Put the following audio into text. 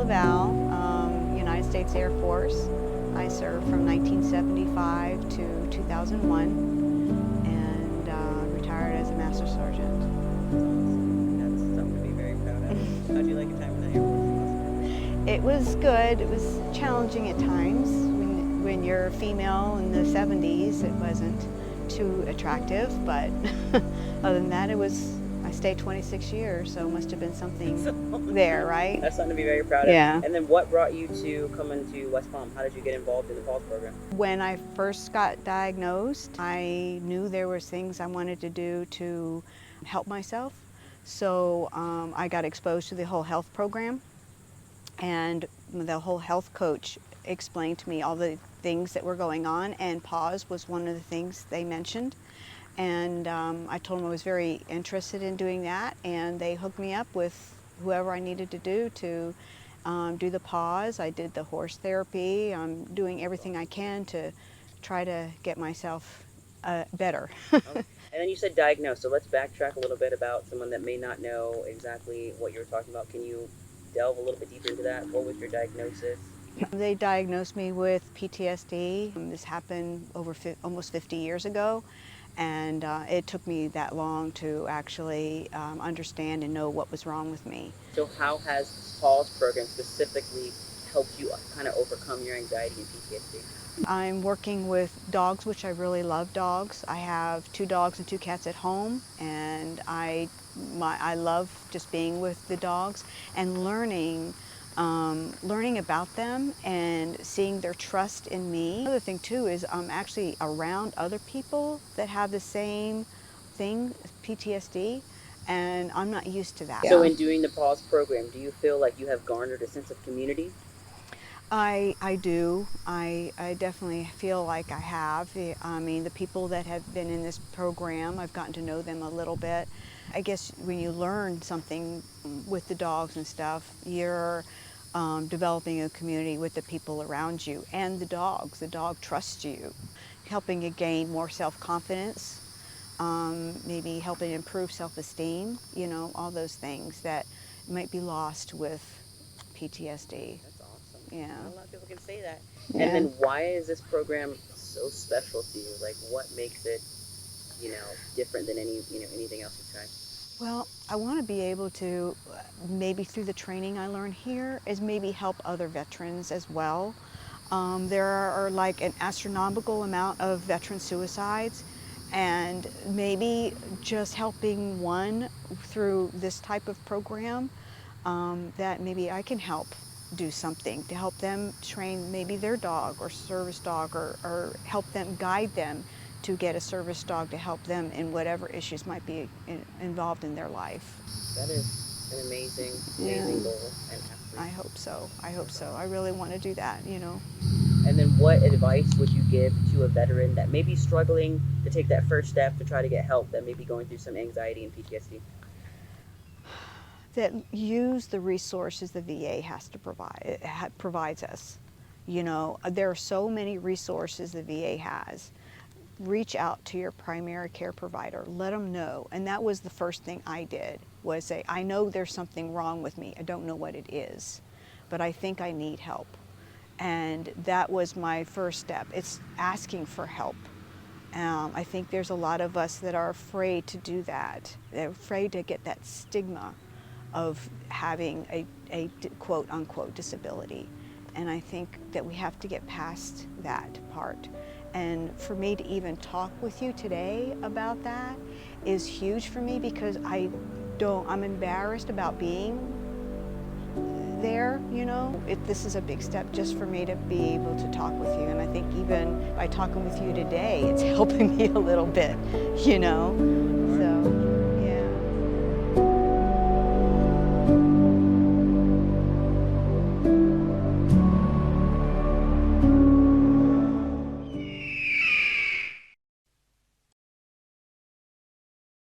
Laval, United States Air Force. I served from 1975 to 2001 and retired as a Master Sergeant. That's something to be very proud of. How'd you like your time in the Air Force? It was good. It was challenging at times. When you're a female in the 70s, it wasn't too attractive, but other than that, I stayed 26 years, so it must have been something there, right? That's something to be very proud of. Yeah. And then what brought you to coming to West Palm? How did you get involved in the PAWS program? When I first got diagnosed, I knew there was things I wanted to do to help myself. So I got exposed to the whole health program, and the whole health coach explained to me all the things that were going on, and PAWS was one of the things they mentioned. And I told them I was very interested in doing that, and they hooked me up with whoever I needed to do the PAWS. I did the horse therapy. I'm doing everything I can to try to get myself better. And then you said diagnosed, so let's backtrack a little bit about someone that may not know exactly what you were talking about. Can you delve a little bit deeper into that? What was your diagnosis? They diagnosed me with PTSD. This happened over almost 50 years ago, and it took me that long to actually understand and know what was wrong with me. So how has PAWS program specifically helped you kind of overcome your anxiety and PTSD? I'm working with dogs, which I really love dogs. I have 2 dogs and 2 cats at home, and I love just being with the dogs and learning about them and seeing their trust in me. Another thing too is I'm actually around other people that have the same thing, PTSD, and I'm not used to that. So in doing the PAWS program, do you feel like you have garnered a sense of community? I do. I definitely feel like I have. I mean, the people that have been in this program, I've gotten to know them a little bit. I guess when you learn something with the dogs and stuff, you're developing a community with the people around you and the dogs. The dog trusts you, helping you gain more self-confidence, maybe helping improve self-esteem, all those things that might be lost with PTSD. That's awesome. Yeah. Not a lot of people can say that. Yeah. And then why is this program so special to you? Like what makes it, different than anything else you've tried? Well, I want to be able to, maybe through the training I learn here, is maybe help other veterans as well. There are like an astronomical amount of veteran suicides, and maybe just helping one through this type of program, that maybe I can help do something to help them train maybe their dog or service dog, or help them, guide them to get a service dog to help them in whatever issues might be involved in their life. That is an amazing goal and effort. I hope so. I really want to do that, And then what advice would you give to a veteran that may be struggling to take that first step to try to get help, that may be going through some anxiety and PTSD? That use the resources the VA has to provides us. There are so many resources the VA has. Reach out to your primary care provider, let them know. And that was the first thing I did, was say, I know there's something wrong with me. I don't know what it is, but I think I need help. And that was my first step. It's asking for help. I think there's a lot of us that are afraid to do that. They're afraid to get that stigma of having a quote unquote disability. And I think that we have to get past that part. And for me to even talk with you today about that is huge for me, because I'm embarrassed about being there, This is a big step just for me to be able to talk with you. And I think even by talking with you today, it's helping me a little bit,